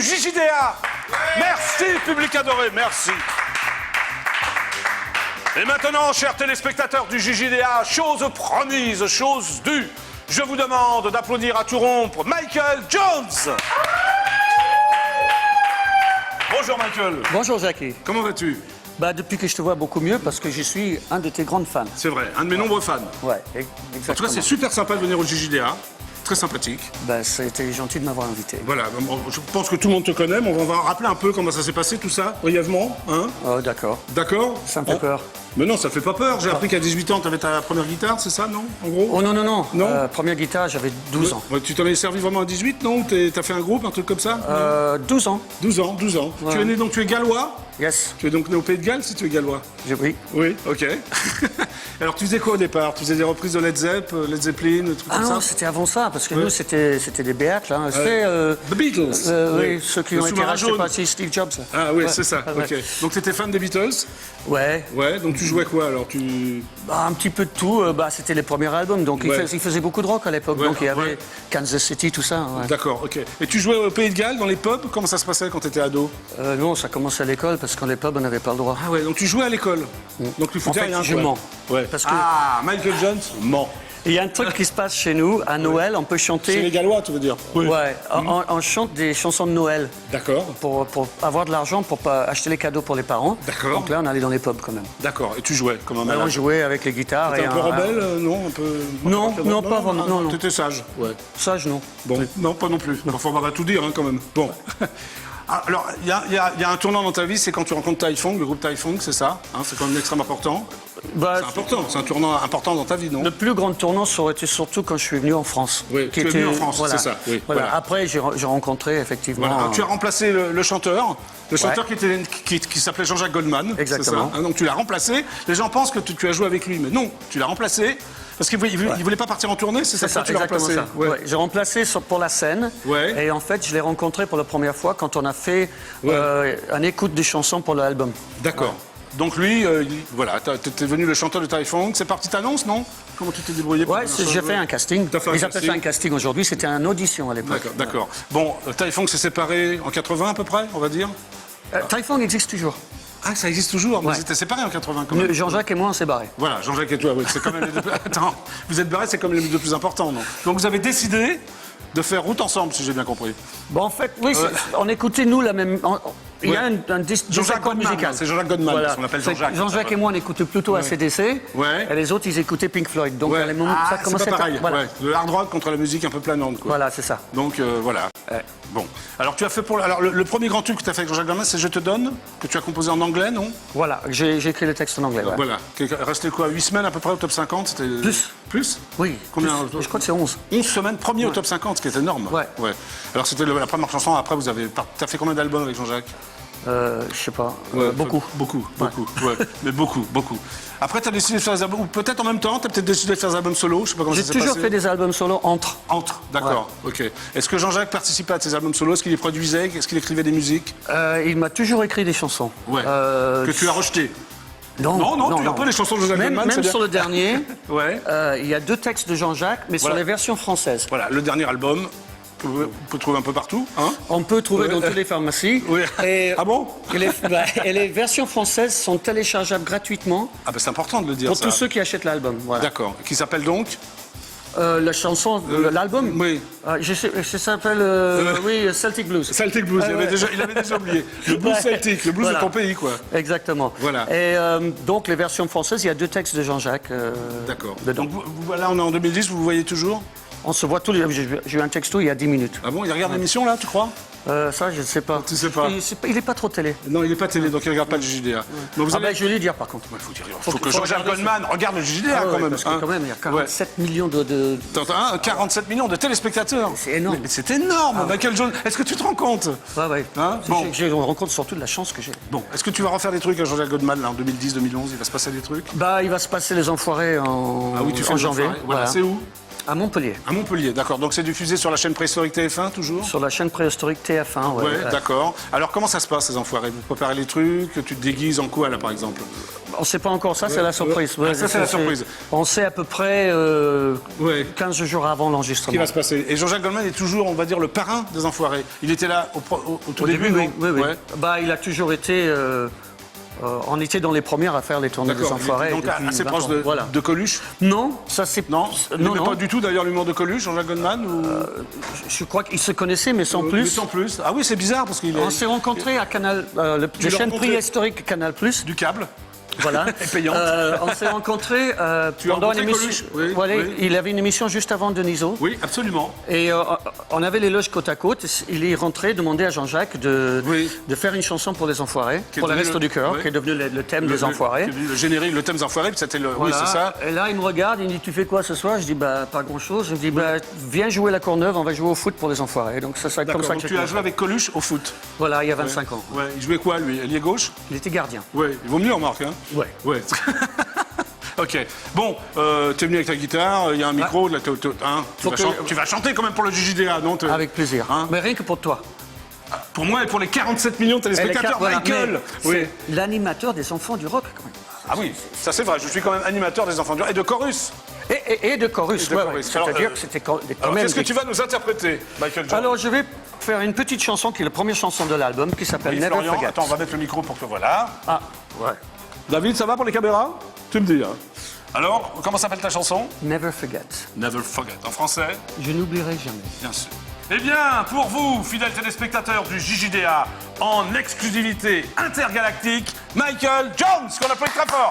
du JJDA. Merci, public adoré, merci. Et maintenant, chers téléspectateurs du JJDA, chose promise, chose due, je vous demande d'applaudir à tout rompre Michael Jones. Bonjour Michael. Bonjour Jackie. Comment vas-tu? Bah, depuis que je te vois beaucoup mieux parce que je suis un de tes grandes fans. C'est vrai, un de mes nombreux fans. Ouais, exactement. En tout cas, c'est super sympa de venir au JJDA. Très sympathique. Bah, c'était gentil de m'avoir invité. Voilà, je pense que tout le monde te connaît, mais on va rappeler un peu comment ça s'est passé, tout ça, brièvement. Hein? Oh, d'accord. D'accord? Ça me fait peur. Mais non, ça fait pas peur. J'ai appris qu'à 18 ans, tu avais ta première guitare, c'est ça, non? En gros? Oh non, non, non. Non Première guitare, j'avais 12 ans. Ouais, tu t'en es servi vraiment à 18, non? T'as fait un groupe, un truc comme ça? 12 ans. 12 ans, 12 ans. Ouais. Tu es né, donc tu es gallois? Yes. Tu es donc né au Pays de Galles, si tu es gallois? Oui. Oui, ok. Alors, tu faisais quoi au départ? Tu faisais des reprises de Led Zeppelin, des trucs Ah comme non, ça? c'était avant ça, parce que Ouais. nous, c'était des Beatles. Hein. C'était, The Beatles. oui, ceux qui Le ont été sous-marin rachetés jaune. par Steve Jobs. Ah oui, Ouais. c'est ça, Ouais. ok. Donc, tu étais fan des Beatles? Ouais. Ouais, donc tu jouais quoi alors? Bah, un petit peu de tout. Bah, c'était les premiers albums, donc Ouais. ils faisaient beaucoup de rock à l'époque. Ouais, Donc il y avait ouais. Kansas City, tout ça. Ouais. D'accord, ok. Et tu jouais au Pays de Galles, dans les pubs? Comment ça se passait quand tu étais ado? Non, ça commençait à l'école, parce qu'en les pubs, on n'avait pas le droit. Ah ouais, donc tu jouais à l'école. Donc tu En foutais fait, rien, je quoi. mens. Ouais. Parce que Ah, Michael Jones ment. il y a un truc qui se passe chez nous, à Noël, on peut C'est les chanter. Gallois, tu veux dire? Ouais, on chante des chansons de Noël D'accord, pour avoir de l'argent pour pas acheter les cadeaux pour les parents. D'accord. Donc là, on allait dans les pubs quand même. d'accord. Et tu jouais comme un Là, malade? on jouait avec les guitares. T'es et un peu rebelle, non? Un peu... Non, non, pas vraiment, non, non. T'étais sage, ouais. Sage, non. Bon, non, pas non plus. Enfin, on va tout dire, hein, quand même. Bon. Ah, alors, il y a un tournant dans ta vie, c'est quand tu rencontres Typhon, le groupe Typhon, c'est ça, hein, c'est quand même extrêmement important. Bah, C'est important, c'est un tournant important dans ta vie, non? le plus grand tournant, ça aurait été surtout quand je suis venu en France. Oui, tu es venu en France, c'est ça, oui, Voilà. voilà. Après, j'ai rencontré effectivement. Voilà. Alors, tu as remplacé le chanteur, qui s'appelait Jean-Jacques Goldman. Exactement. C'est ça, hein, donc tu l'as remplacé. Les gens pensent que tu as joué avec lui, mais non, tu l'as remplacé parce qu'il ne voulait pas partir en tournée, c'est ça C'est ça, que tu l'as exactement remplacé. ça. Ouais. Ouais, j'ai remplacé pour la scène. Ouais. Et en fait, je l'ai rencontré pour la première fois quand on a fait Ouais. un écoute des chansons pour l'album. D'accord. Donc lui, voilà, t'es devenu le chanteur de Typhon. C'est parti t'annonce, non? Comment tu t'es débrouillé pour Ouais, faire ça? j'ai fait un casting. T'as fait un Ils appellent ça casting. un casting aujourd'hui, c'était une audition à l'époque. D'accord, d'accord. Bon, Typhon s'est séparé en 80 à peu près, on va dire. Typhon existe toujours. Ah, ça existe toujours, mais Ouais. ils étaient séparés en 80 quand même. Jean-Jacques et moi, on s'est barrés. Voilà, Jean-Jacques et toi, oui, c'est quand même les deux plus... Attends, vous êtes barrés, c'est comme les deux plus importants, non? Donc vous avez décidé de faire route ensemble, si j'ai bien compris. Bon, en fait, oui, on écoutait nous la même. Il y a un Jean-Jacques Goldman, musical. c'est Jean-Jacques Goldman, parce qu'on l'appelle C'est- Jean-Jacques. Jean-Jacques et moi, on écoutait plutôt ACDC. Ouais. Et les autres, ils écoutaient Pink Floyd. Donc, à les moments, Ah, ça c'est commençait pas pareil. Voilà. Ouais. Le hard rock contre la musique un peu planante, quoi. Voilà, c'est ça. Donc voilà. Bon. Alors tu as fait alors le premier grand tube que tu as fait avec Jean-Jacques Goldman, c'est Je te donne, que tu as composé en anglais, non? Voilà, j'ai écrit le texte en anglais. Ouais. Voilà. Resté quoi, 8 semaines à peu près au top 50? C'était... Plus. Plus? Oui. Combien? Je crois que c'est 11. 11 semaines, premier au top 50, ce qui est énorme. Ouais. Alors c'était la première chanson, après t'as fait combien d'albums avec Jean-Jacques? Je sais pas. Beaucoup. Beaucoup, ouais. Mais beaucoup. Après, t'as décidé de faire des albums, ou peut-être en même temps, t'as peut-être décidé de faire des albums solo, je sais pas comment J'ai ça s'est toujours passé. fait des albums solo entre. D'accord, ok. Est-ce que Jean-Jacques participait à tes albums solo? Est-ce qu'il les produisait? Est-ce qu'il écrivait des musiques? Il m'a toujours écrit des chansons. Ouais. Que tu as rejetées? Non, tu as pas les chansons de Jean-Jacques Goldman, Même c'est-à-dire- sur le dernier, Ouais. il y a 2 textes de Jean-Jacques, mais Voilà. sur les versions françaises. Voilà, le dernier album, on peut trouver un peu partout, hein? On peut trouver Ouais. dans toutes les pharmacies. Oui. Et, Ah bon? et les versions françaises sont téléchargeables gratuitement Ah ben c'est important de le dire, pour ça. tous ceux qui achètent l'album. Voilà. D'accord. Qui s'appelle donc? La chanson, l'album, Oui. ça s'appelle oui, Celtic Blues. Celtic Blues, il avait déjà oublié. Le blues Ouais. celtique, le blues Voilà. de ton pays, quoi. Exactement. Voilà. Et donc les versions françaises, il y a 2 textes de Jean-Jacques D'accord. dedans. Donc là, on est en 2010, vous vous voyez toujours? On se voit tous les. J'ai eu un texto il y a 10 minutes. Ah bon, il regarde l'émission, là, tu crois? Ça, je ne sais pas. Tu sais pas. Il n'est pas trop télé. Non, il n'est pas télé, donc il regarde pas le JJDA. Donc vous Ah allez... ben, je vais lui dire par contre. faut que Jean-Jacques regarder Goldman regarde le JJDA, Ah ouais, quand même. parce que hein. quand même, il y a 47 millions de... T'entends, hein, 47 millions de téléspectateurs. C'est énorme. Mais c'est énorme, Michael Jones. Est-ce que tu te rends compte? Ouais, ouais. Hein, bon. Je me rends compte surtout de la chance que j'ai. Bon, est-ce que tu vas refaire des trucs à Jean-Jacques Goldman, là, en 2010-2011? Il va se passer des trucs? Bah, il va se passer les enfoirés en, Ah oui, tu fais en les janvier. enfoirés. Voilà, c'est où? À Montpellier. À Montpellier, d'accord. Donc c'est diffusé sur la chaîne préhistorique TF1 toujours? Sur la chaîne préhistorique TF1, ouais. Ouais, d'accord. Alors comment ça se passe ces enfoirés? Vous préparez les trucs, tu te déguises en quoi là par exemple? On ne sait pas encore ça, c'est la surprise. Ah, ça, c'est la surprise. On sait à peu près 15 jours avant l'enregistrement. Qui va se passer? Et Jean-Jacques Goldman est toujours, on va dire, le parrain des enfoirés. Il était là au tout début, non? oui. Ouais. Bah, il a toujours été... on était dans les premières à faire les tournées des D'accord. enfoirés. Donc depuis assez 20 proche ans. de, Voilà. de Coluche? Non, ça c'est... Non, il non, n'aimait pas du tout d'ailleurs l'humour de Coluche, Jean-Jacques Goldman ou... Je crois qu'ils se connaissaient, mais sans Mais plus. sans plus. Ah oui, c'est bizarre parce qu'il est... On s'est rencontrés à Canal, la l'as chaîne rencontré préhistorique Canal+. Du câble. Voilà. Et payante. On s'est rencontrés Tu as pendant une rencontré émission. Coluche? Oui, Voilà, oui. il avait une émission juste avant Deniso. Oui, absolument. Et on avait les loges côte à côte. Il est rentré demander à Jean-Jacques de faire une chanson pour les enfoirés, Qui est pour les devenu Restos du Cœur, oui. qui est devenu le thème des enfoirés. Le générique, le thème des enfoirés, puis c'était le... Voilà. Oui, c'est ça. Et là, il me regarde, il me dit, tu fais quoi ce soir? Je dis, bah, pas grand-chose. Il me dit, bah, viens jouer la Courneuve, on va jouer au foot pour les enfoirés. Donc, ça, c'est comme D'accord, ça donc que tu as joué avec Coluche au foot. Voilà, il y a 25 ans. Ouais, il jouait quoi, lui? Ailier gauche? Il était gardien. Ouais, il vaut mieux, remarque, hein? Ouais. Ouais. Ok. Bon, t'es venu avec ta guitare, il y a un micro, là, tu vas chanter quand même pour le JJDA, non? Avec plaisir. Hein? Mais rien que pour toi. Pour moi et pour les 47 millions de téléspectateurs, Voilà, Michael. mais Oui. c'est l'animateur des enfants du rock, quand même. Ah oui, ça c'est vrai, je suis quand même animateur des enfants du et de chorus. Et de chorus, Et de ouais, chorus. ouais. C'est-à-dire que c'était quand Alors même... qu'est-ce que tu vas nous interpréter, Michael John? Alors, je vais faire une petite chanson qui est la première chanson de l'album, qui s'appelle Oui, Never Florian, Forget. attends, on va mettre le micro pour que voilà. Ah, ouais. David, ça va pour les caméras? Tu me dis, hein. Alors, comment s'appelle ta chanson? Never Forget. Never Forget. En français? Je n'oublierai jamais. Bien sûr. Eh bien, pour vous, fidèles téléspectateurs du JJDA, en exclusivité intergalactique, Michael Jones, qu'on applaudit très fort.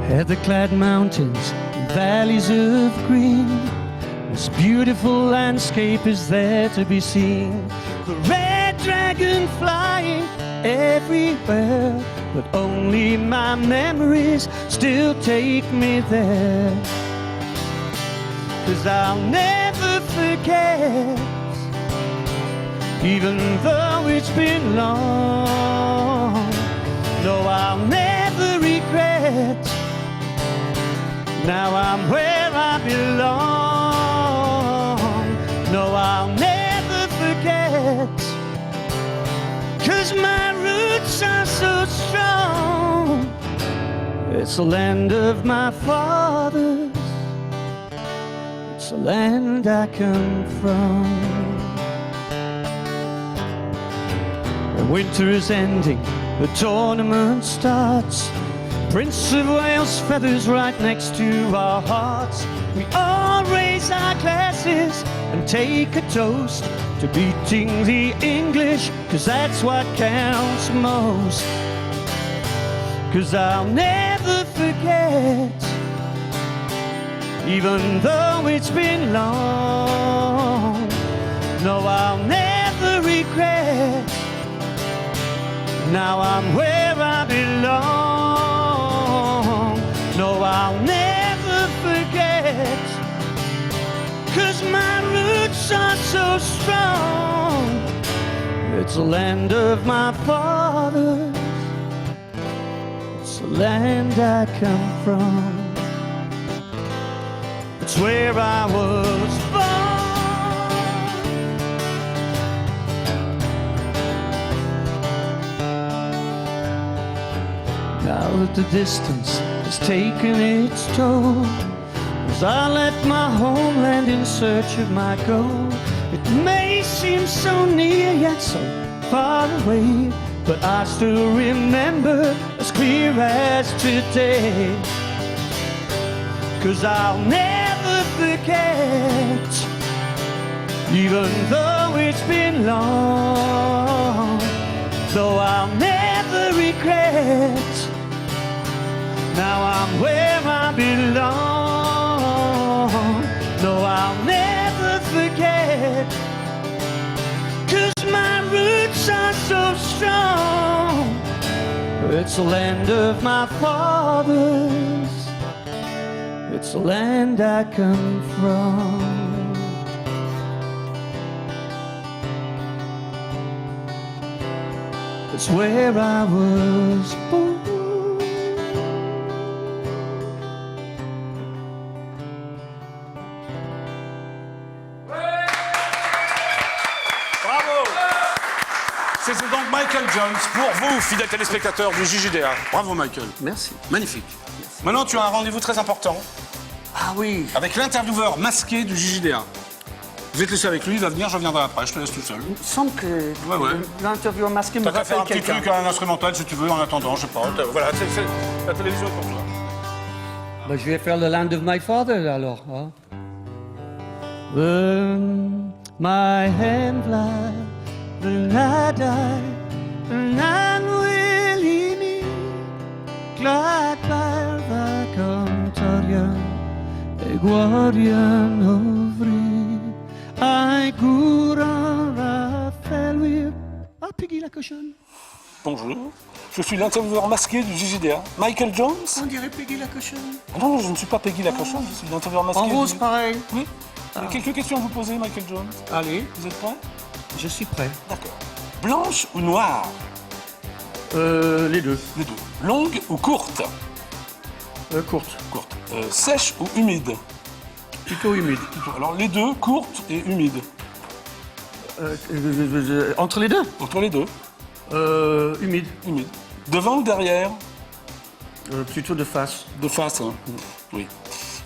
Heather-clad mountains, valleys of green. This beautiful landscape is there to be seen. The red dragon flying everywhere, but only my memories still take me there. 'Cause I'll never forget, even though it's been long. No, I'll never regret. Now I'm where I belong. No, I'll never forget, 'cause my roots are so strong. It's the land of my fathers. It's the land I come from. The winter is ending, the tournament starts. Prince of Wales feathers right next to our hearts. We all raise our glasses and take a toast to beating the English, 'cause that's what counts most. 'Cause I'll never forget, even though it's been long. No, I'll never regret. Now I'm where I belong. No, I'll never forget, 'cause my roots are so strong. It's the land of my fathers. It's the land I come from. It's where I was born. Now that the distance has taken its toll, as I left my homeland in search of my goal, it may seem so near yet so far away, but I still remember as clear as today. 'Cause I'll never forget, even though it's been long. Though I'll never regret, now I'm where I belong. No, I'll never forget, 'cause my roots are so strong. It's the land of my fathers. It's the land I come from. That's where I was born. Bravo. C'était donc Michael Jones pour vous, fidèles téléspectateurs du JJDA. Bravo Michael. Merci. Magnifique. Maintenant, tu as un rendez-vous très important Ah oui. avec l'intervieweur masqué du JJDA. Vous êtes laissé avec lui, il va venir, je reviendrai après, je te laisse tout seul. Il me semble que ouais. l'interview masqué me T'as qu'à faire rappelle un petit quelqu'un. truc, un instrumental si tu veux, en attendant, je sais pas. Voilà, la télévision est pour toi. Bah, je vais faire le Land of My Father alors. Hein? When my hand fly, then I die, and unwillingly glide by the Cantorian, a guardian of I could Raphael with Peggy la cochonne. Bonjour, je suis l'intervieweur masqué du JJDA. Michael Jones. On dirait Peggy la cochonne. Ah non, je ne suis pas Peggy la cochonne, je suis l'intervieweur masqué. En rose, du... pareil. Oui. Quelques questions à vous poser, Michael Jones. Allez, Vous êtes prêts? Je suis prêt. D'accord. Blanche ou noire? les deux. Les deux. Longue ou courte? Courte. Courte. Sèche ou humide? Plutôt humide. Alors les deux, courte et humide. Entre les deux. Entre les deux, Humide. humide. Devant ou derrière? Plutôt de face. De face, hein. Oui.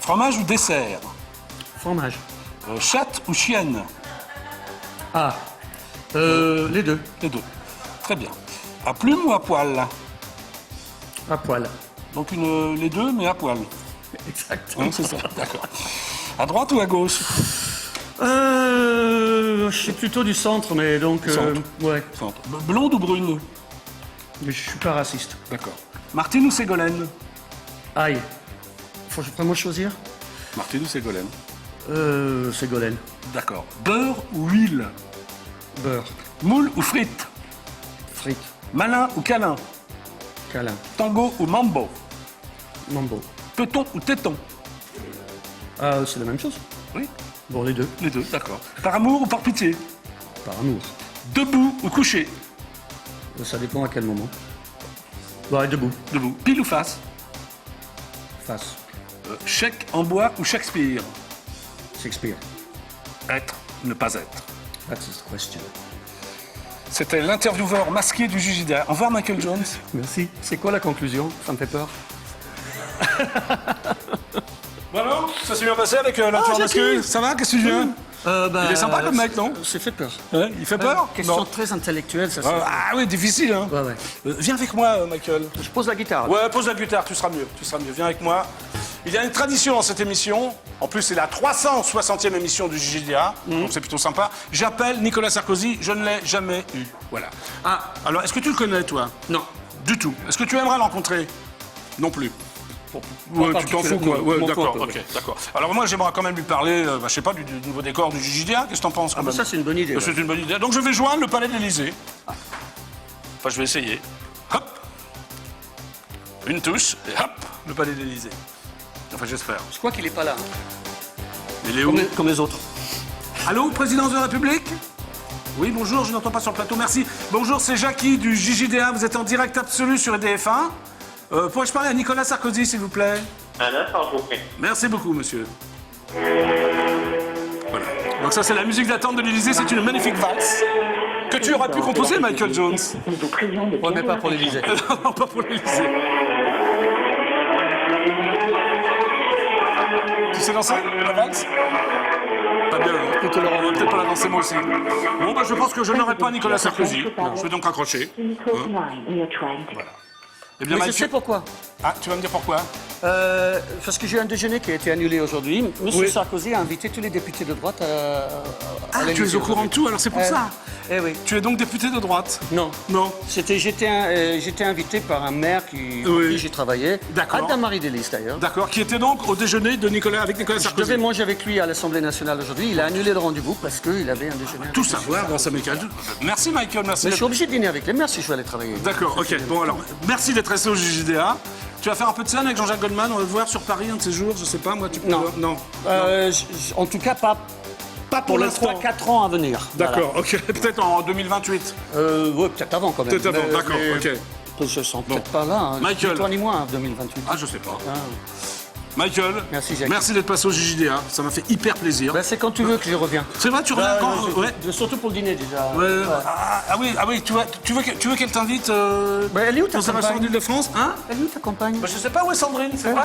Fromage ou dessert? Fromage. Chatte ou chienne? Ah. Les deux. Les deux. Très bien. À plume ou à poil? À poil. Donc les deux, mais à poil. Exactement. Hein, c'est ça, d'accord. À droite ou à gauche? Je suis plutôt du centre, mais donc... Centre. Ouais. Centre. Blonde ou brune? Mais je suis pas raciste. D'accord. Martine ou Ségolène? Aïe. Faut que je prenne moi choisir Martine ou Ségolène? Ségolène. D'accord. Beurre ou huile? Beurre. Moule ou frites? Frites. Malin ou câlin? Câlin. Tango ou mambo? Mambo. Peton ou téton? Ah, c'est la même chose. Oui. Bon, les deux. Les deux, d'accord. Par amour ou par pitié? Par amour. Debout ou couché? Ça dépend à quel moment. Ouais, debout. Debout. Pile ou face? Face. Chèque en bois ou Shakespeare? Shakespeare. Être, ne pas être. That's the question. C'était l'intervieweur masqué du JJDA. Au revoir Michael Jones. Merci. C'est quoi la conclusion? Ça me fait peur. Voilà, ça s'est bien passé avec l'intervieweur masqué. Ça va? Qu'est-ce que tu viens? Il est sympa comme mec, non? C'est fait peur. Ouais, il fait peur? Question Non. très intellectuelle, ça. Ah oui, difficile, hein? Ouais, ouais. Viens avec moi, Michael. Je pose la guitare. Ouais, pose la guitare, tu seras mieux. Viens avec moi. Il y a une tradition dans cette émission. En plus, c'est la 360e émission du JJDA, donc c'est plutôt sympa. J'appelle Nicolas Sarkozy, je ne l'ai jamais eu. Voilà. Ah, alors, est-ce que tu le connais, toi? Non. Du tout. Est-ce que tu aimerais le rencontrer? Non plus. Ouais, tu t'en fous, quoi. Ouais, d'accord, ok, d'accord. Alors moi, j'aimerais quand même lui parler, je sais pas, du nouveau décor du JJDA. Qu'est-ce que t'en penses, quand Ah, bah, même? ça, c'est une bonne idée. C'est une bonne idée. Donc je vais joindre le palais de l'Élysée. Enfin, je vais essayer. Hop. Une touche, et hop, le palais de l'Élysée. Enfin, j'espère. Je crois qu'il est pas là. Il est où? Comme les autres. Allô, présidence de la République? Oui, bonjour, je n'entends pas sur le plateau, merci. Bonjour, c'est Jackie du JJDA, vous êtes en direct absolu sur EDF1. Pourrais-je parler à Nicolas Sarkozy, s'il vous plaît? Un instant, s'il vous plaît. Merci beaucoup, monsieur. Voilà. Donc ça, c'est la musique d'attente de l'Élysée, c'est une magnifique valse que tu aurais pu composer, Michael Jones. Nous vous prions de Ouais, mais pas pour l'Élysée. Non, pas pour l'Élysée. Tu sais danser, la valse? Pas bien, hein. Plutôt Laurent. On va peut-être pas la danser moi aussi. Bon, bah, je pense que je n'aurai pas Nicolas Sarkozy. Je vais donc accrocher. Voilà. Eh bien, Mais je sais pourquoi. Ah, tu vas me dire pourquoi? Parce que j'ai un déjeuner qui a été annulé aujourd'hui. Monsieur Oui. Sarkozy a invité tous les députés de droite à Ah, tu es au courant de tout, alors c'est pour ça. Eh oui. Tu es donc député de droite? Non. Non. J'étais invité par un maire pour Oui. qui j'ai travaillé. D'accord. Adamari Delis d'ailleurs. D'accord, qui était donc au déjeuner de Nicolas, avec Nicolas Je Sarkozy. devais manger avec lui à l'Assemblée nationale aujourd'hui. Il a annulé le rendez-vous parce qu'il avait un déjeuner. Tout savoir grâce à Michael. Merci Michael, merci. Mais je suis obligé de dîner avec les maires si je veux aller travailler. D'accord, ok. Bon alors, merci d'être resté au JJDA. Tu vas faire un peu de scène avec Jean-Jacques Goldman, on va le voir sur Paris un de ces jours, je sais pas, moi tu peux... Non. Non. En tout cas, pas pas pour l'instant. 4 ans à venir. D'accord, ok. Peut-être en 2028. Ouais, peut-être avant quand même. Peut-être avant, d'accord, ok. Je sens peut-être pas là. Hein. Michael. Ni toi ni moi, hein, 2028. Ah, je sais pas. Michael, Merci, Jacques. merci d'être passé au JJDA. Ça m'a fait hyper plaisir. Ben, c'est quand tu veux que je reviens. C'est vrai, tu reviens quand ouais. Surtout pour le dîner déjà. Ouais. Ah oui, tu veux qu'elle t'invite Ben, elle est où ta dans sa restaurant compagne d'Île-de-France Hein Elle est où ta compagne Je sais pas où est Sandrine, c'est vrai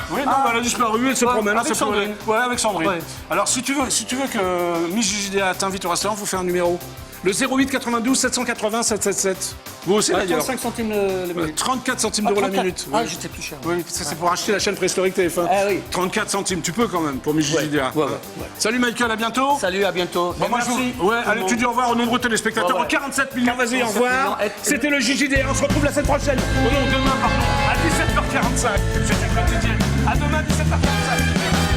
Oui, non, elle a disparu, elle se promène. avec ça peut- Sandrine. Ouais, avec Sandrine. Ouais. Alors, si tu veux que Miss JJDA t'invite au restaurant, il faut faire un numéro. Le 08 92 780 777. Vous aussi, d'ailleurs. 35 centimes le minute. 34 centimes d'euros la 34. minute. Ah, Oui. j'étais plus cher. Oui, ça c'est pour acheter la chaîne préhistorique TF1. Ah oui. 34 centimes, tu peux quand même pour Miss JJDA. ouais. Salut Michael, à bientôt. Salut, à bientôt. Bon, moi, merci. ouais, allez, tu dis au revoir aux nombreux téléspectateurs. Ouais, ouais. 47 millions, vas-y, au 47 revoir. millions. C'était le JJDA, on se retrouve la semaine prochaine. Oh non, demain, pardon, à 17h45. C'était quotidien. À demain, 17h45.